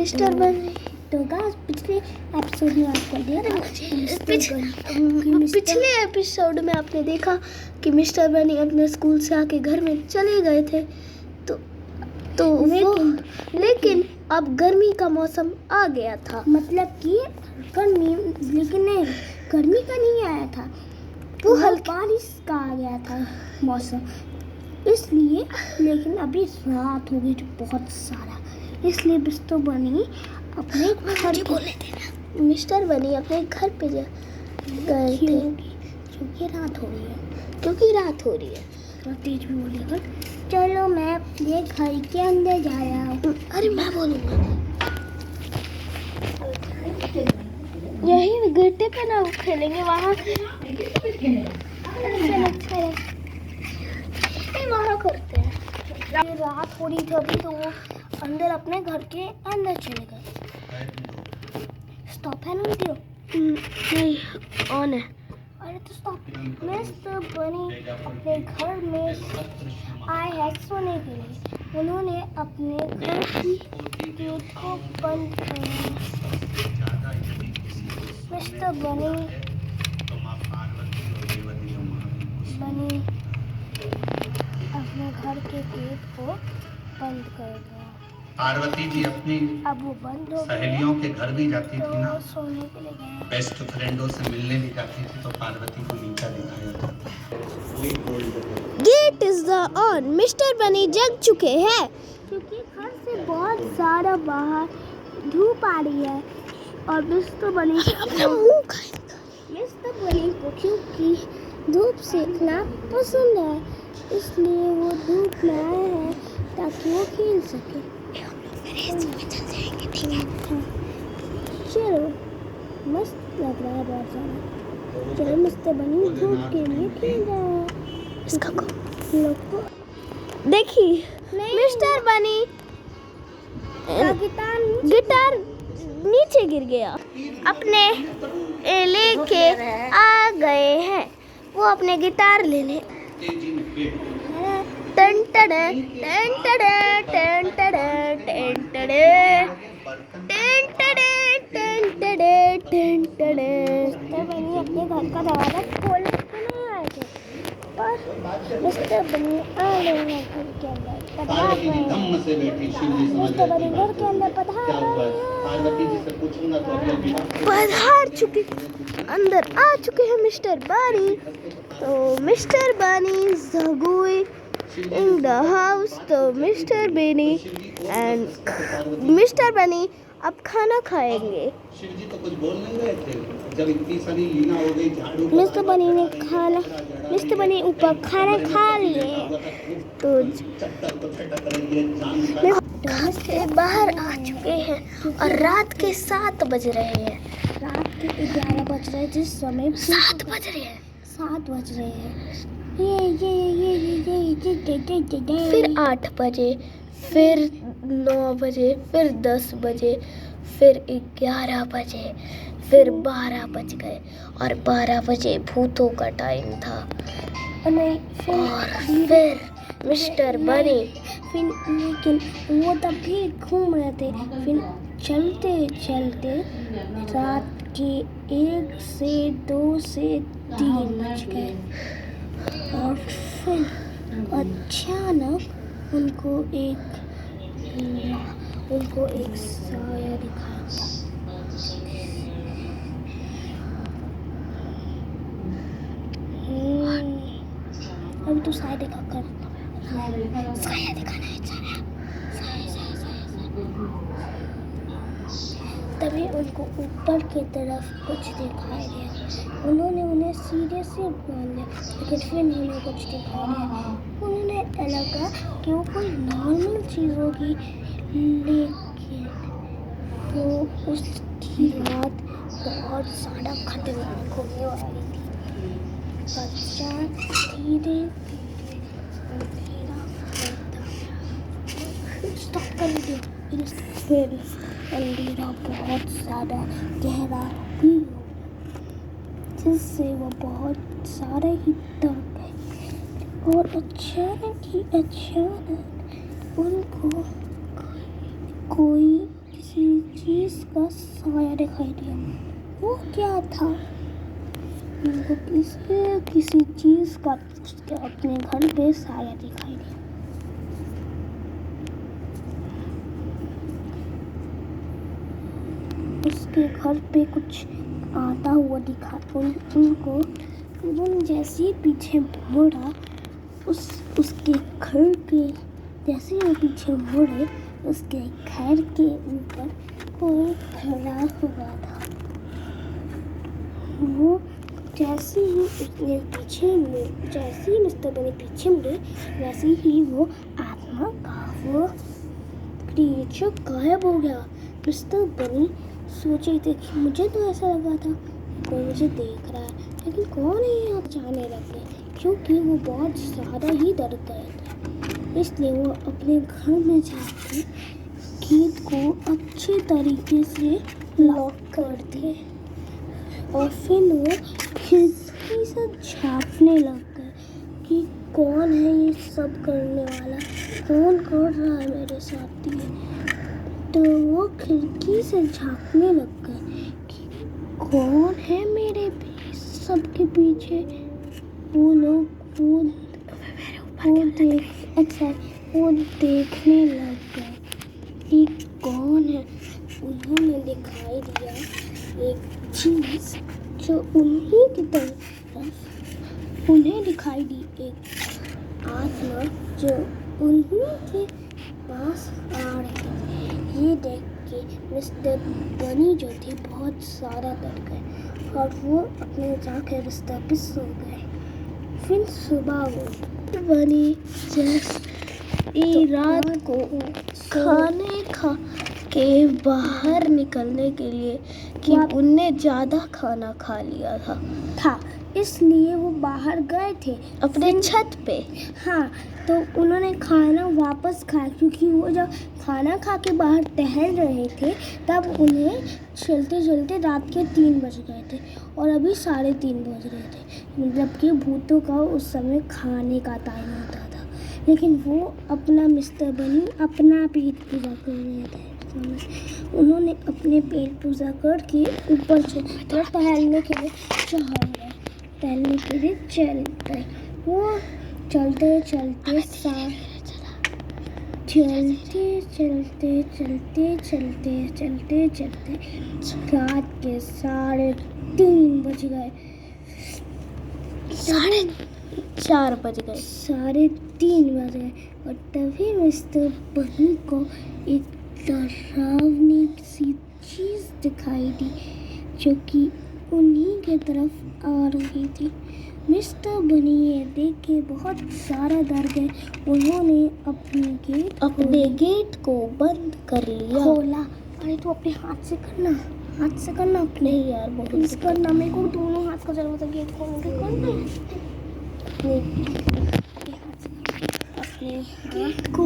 Mister बनी तो guys पिछले एपिसोड में आपको पिछले एपिसोड में आपने देखा कि मिस्टर बनी अपने स्कूल से आके घर में चले गए थे। लेकिन अब गर्मी का मौसम आ गया था। मतलब कि गर्मी, लेकिन नहीं, गर्मी का नहीं आया था, वो बारिश का आ गया था मौसम, इसलिए। लेकिन अभी रात हो गई बहुत सारा, इसलिए मिस्टर बनी अपने घर बोलने देना। मिस्टर बनी अपने घर पे गए थे क्योंकि रात हो रही है। थोड़ा तेज भी बोलेगा। चलो मैं अपने घर के अंदर जा रहा हूँ। अरे मैं बोलूँगा। यही गिट्टे पे ना खेलेंगे, वहाँ वहाँ करते हैं। रात हो रही थी अभी, तो वो अंदर अपने घर के अंदर चले गए। स्टॉप है ना वीडियो? नहीं, ऑन है। अरे तो स्टॉप। मिस्टर बनी अपने घर में आए हैं सोने के लिए। उन्होंने अपने घर की गेट को बंद कर दिया। मिस्टर बनी अपने घर के गेट को बंद कर दिया। पार्वती जी अपनी अब वो बंद हो सहेलियों के घर भी जाती थी ना, सोने के लिए गए। बेस्ट फ्रेंडों से मिलने भी जाती थी, तो पार्वती को नीचा दिखाया था। Gate is the on. Mister बनी जग चुके हैं क्योंकि घर से बहुत सारा बाहर धूप आ रही है और मिस्टर बनी को क्योंकि धूप सेकना पसंद है, इसलिए वो धूप में आए हैं ताकि वो खेल सके। चलो मस्त लग रहा है बहुत सारा। चलो मिस्टर बनी धूप के लिए खेल रहा है। इसका लोग को देखिए, मिस्टर बनी गिटार नीचे गिर गया, अपने लेके आ गए हैं। वो अपने गिटार लेने टन टड़े टन टड़े टन टड़े टन टड़े टन टड़े टन टड़े टन टड़े। मिस्टर बनी अपने घर का दरवाजा खोलने के नहीं आए थे, पर मिस्टर बनी आ गए हैं घर के अंदर, पधार रहे हैं। मिस्टर बनी घर के अंदर पधार रहे हैं। पधार चुके, अंदर आ चुके हैं मिस्टर बनी। तो मिस्टर बनी जगुई in the house। तो मिस्टर बनी एंड मिस्टर बनी अब खाना खाएंगे। शिवजी तो कुछ बोल नहीं रहे थे जब इतनी सारी लीला हो गई, झाड़ू। मिस्टर बनी ऊपर खाना खा लिए, तो घर से बाहर आ चुके हैं और रात के 7 बज रहे हैं। रात के 11 बज रहे हैं, जिस समय 7 बज रहे हैं। 7 बज रहे हैं। फिर 8 बजे, फिर 9 बजे, फिर 10 बजे, फिर 11 बजे, फिर 12 बज गए और 12 बजे भूतों का टाइम था। नहीं, और फिर मिस्टर बनी लेकिन वो तब भी घूम रहे थे। फिर चलते चलते रात के 1 से 2 से 3 बज गए और फिर अचानक उनको एक साया दिखा। अभी तो साया दिखा कर, साया दिखाना है, साया। तभी उनको ऊपर की तरफ कुछ दिखाई दिया। उन्होंने उन्हें सीधे से मान लिया, लेकिन फिर उन्हें कुछ दिखाई दिया। उन्हें लगा कि वो कोई नॉर्मल चीज़ होगी, लेकिन वो उसकी रात बहुत ज़्यादा खतरनाक होने वाली थी। बच्चा धीरे स्टॉप कर दिया। फिर अंधेरा बहुत ज़्यादा गहरा भी हो, जिससे वो बहुत सारे ही डर गए। और अचानक उनको कोई किसी का साया दिखाई दिया। वो क्या था? उनको किसी चीज का उसके अपने घर पे साया दिखाई दिया। उसके घर पे कुछ आता हुआ दिखा। उनको उन्होंने जैसे ही पीछे मुड़ा, उसके घर के जैसे ही पीछे मुड़े, उसके घर के ऊपर कोई खड़ा हुआ था। वो जैसे ही मिस्टर बनी पीछे मुड़े, वैसे ही वो आत्मा का वो क्रिएचर गायब हो गया। मिस्टर बनी सोचे थे कि मुझे तो ऐसा लगा था कोई मुझे देख रहा है, लेकिन कौन है यहाँ जाने लगे, क्योंकि वो बहुत ज़्यादा ही डर गए थे। इसलिए वो अपने घर में जाके गेट को अच्छे तरीके से लॉक कर दिए और फिर वो खिड़की से झाँकने लग गए कि कौन है ये सब करने वाला, कौन कर रहा है मेरे साथ ये। तो वो खिड़की से झाँकने लग गए कि कौन है मेरे सबके पीछे। वो लोग वो देखने लग गए कि कौन है। उन्होंने दिखाई दिया एक चीज जो उन्हीं की तरफ, उन्हें दिखाई दी एक आत्मा जो उन्हीं के पास आ रही थी। ये देख के मिस्टर बनी जो थे बहुत ज़्यादा डर गए और वो अपने जाके बिस्तर पे सो गए। फिर सुबह वो बनी जैसे रात को खाने खा के बाहर निकलने के लिए कि उनने ज़्यादा खाना खा लिया था, इसलिए वो बाहर गए थे अपने छत पे। हाँ, तो उन्होंने खाना वापस खाया, क्योंकि वो जब खाना खा के बाहर टहल रहे थे तब उन्हें चलते चलते रात के 3 बज गए थे और अभी 3:30 बज रहे थे। मतलब कि भूतों का उस समय खाने का टाइम होता था, लेकिन वो अपना मिस्टर बनी अपना पेट पूजा कर रहे थे। उन्होंने अपने पेट पूजा करके ऊपर चढ़ टहलने के लिए चल गए। वो चलते रात के 3:30 बज गए। 4:30 बज गए। 3:30 बजे और तभी मिस्टर बनी को एक डरावनी सी चीज दिखाई दी जो कि उन्हीं के तरफ आ रही थी। मिस्टर बनी ये देख के बहुत सारा डर गए। उन्होंने अपने गेट को बंद कर लिया, खोला। अरे तो अपने हाथ से करना अपने। नहीं यार, बहुत करना, मेरे को दोनों हाथ का जरूरत है गेट खोलने के। अपने गेट को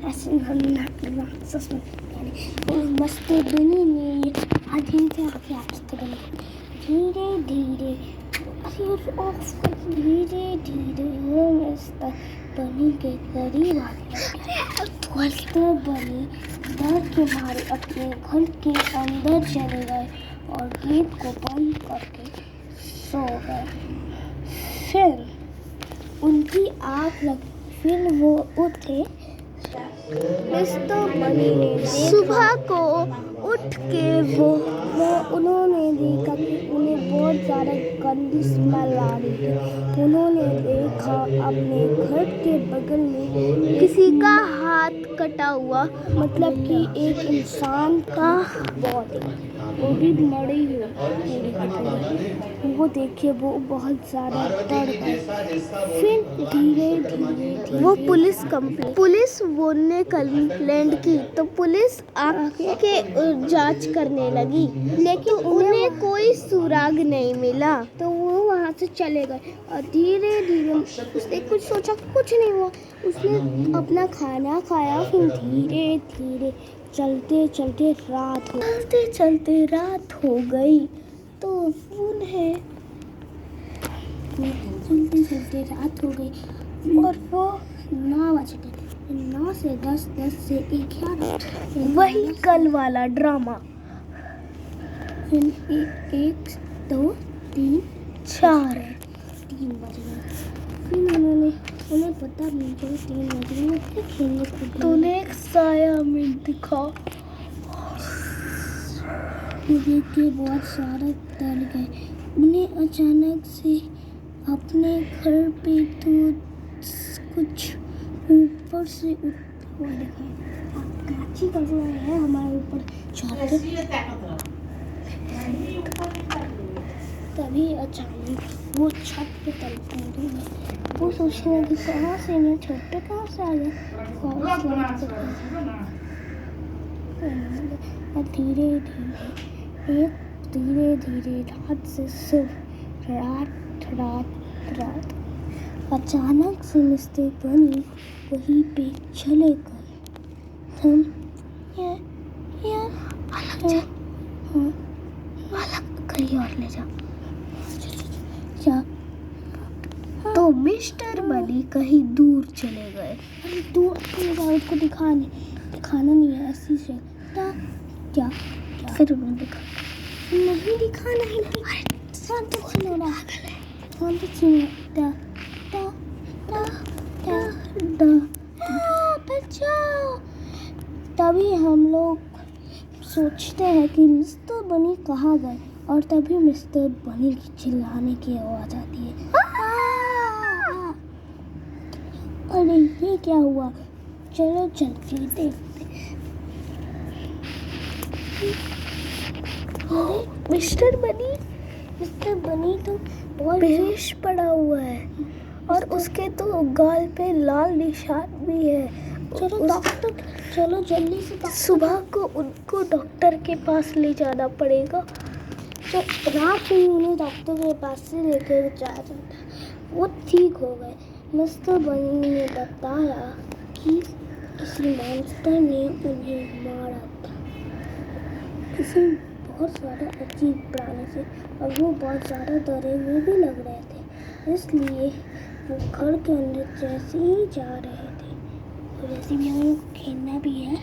ऐसे मिस्टर बनी ने आधे से आगे आस्ते धीरे धीरे वो मिस्टर बनी के करीब आ गया। मिस्टर बनी डर के मारे अपने घर के अंदर चले गए और गेट को बंद करके सो गए। फिर उनकी आँख लगी, फिर वो उठे। मिस्टर बनी ने सुबह को उठ के उन्होंने देखा कि उन्हें बहुत ज़्यादा गंदी स्मेल आ रही थी। उन्होंने देखा अपने घर के बगल में किसी का हाथ कटा हुआ, मतलब कि एक इंसान का बॉडी, वो भी मरी हुई पूरी। वो देखे वो बहुत ज़्यादा डर गए। फिर धीरे वो पुलिस ने कंप्लेंट की तो पुलिस आके जांच करने लगी, लेकिन उन्हें कोई सुराग नहीं मिला। तो वो वहाँ से चले गए और धीरे धीरे उसने कुछ सोचा, कुछ नहीं हुआ। उसने अपना खाना खाया। फिर धीरे धीरे चलते चलते रात हो गई। तो उन्हें चलते रात हो गई और वो 9 बज गए। 9 से 10, 10 से 11, वही कल वाला ड्रामा। फिर 1, 2, 3, 4 3 बज गए। फिर उन्हें पता नहीं चला 3 बज गए, वो फिर खेलने कूदने तूने एक साया में दिखा। मुझे के बहुत सारा डर गए। उन्हें अचानक से अपने घर पे तो कुछ ऊपर से उठता हुआ दिखा। काची का जो है हमारे ऊपर छत। तभी अचानक वो छत पे तलपी गई। वो सोचने लगी कहाँ से मैं छत पे कहाँ से आ गया। और धीरे धीरे रात से सुबह, रात अचानक से मिस्टर बनी वहीं पे चले गए। हम अलग कहीं और ले जा। तो मिस्टर बनी कहीं दूर चले गए। अरे दूर ले जाओ, उसको दिखाना नहीं है ऐसी से। क्या फिर उन्हें दिखा। नहीं दिखाना है। अरे शांत सुनो ना, शांत सुनो। बचाओ। तभी हम लोग सोचते हैं कि मिस्टर बनी कहाँ गए, और तभी मिस्टर बनी की चिल्लाने की आवाज आती है। अरे ये क्या हुआ? चलो चल के देखते। अरे मिस्टर बनी तो बहुत बेहोश पड़ा हुआ है और उसके तो गाल पे लाल निशान भी है। चलो जल्दी से सुबह को उनको डॉक्टर के पास ले जाना पड़ेगा। रात में उन्हें डॉक्टर के पास से लेकर जाया जाता। वो ठीक हो गए। मिस्टर बनी ने बताया कि किसी मॉन्स्टर ने उन्हें मारा था, किसी बहुत ज़्यादा अजीब प्राणी से, और वो बहुत ज़्यादा डरे हुए भी लग रहे थे। इसलिए वो घर के अंदर जैसे ही जा रहे थे, और जैसे भी हमें खेलना भी है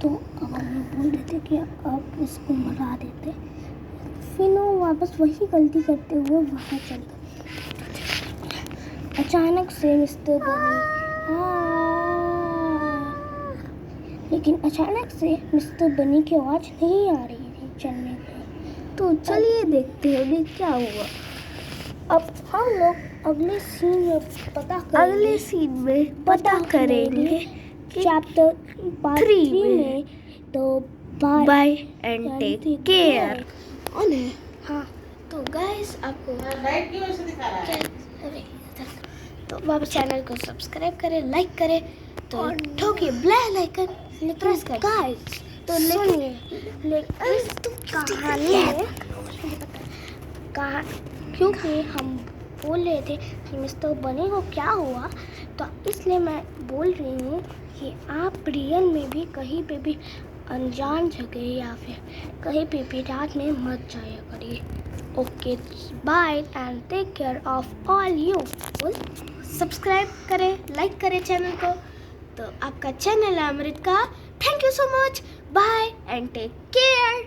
तो अब हमें बोल देते कि अब इसको मरा देते। फिर वो वापस वही गलती करते हुए वहाँ चल गए। अचानक से मिस्टर बनी की आवाज़ नहीं आ रही थी चलने की। तो चलिए देखते हैं अभी क्या हुआ। अब हम लोग अगले सीन में पता करेंगे कि चैप्टर 3 में। तो बाय एंड टेक केयर। हाँ, तो गाइस आपको लाइट क्यों ऐसे दिखा रहा है? तो वापस चैनल को सब्सक्राइब करें, लाइक करें, तो ठोकिए बेल आइकन प्रेस करें। गाइस तो क्योंकि हम बोल रहे थे कि मिस्टर बनी को क्या हुआ, तो इसलिए मैं बोल रही हूँ कि आप रियल में भी कहीं पे भी अनजान जगह या फिर कहीं पे भी रात में मत जाया करिए। Okay, bye and take care of all you. Subscribe करें, लाइक करें चैनल को। तो आपका चैनल है अमृत का। Thank you so much. Bye and take care.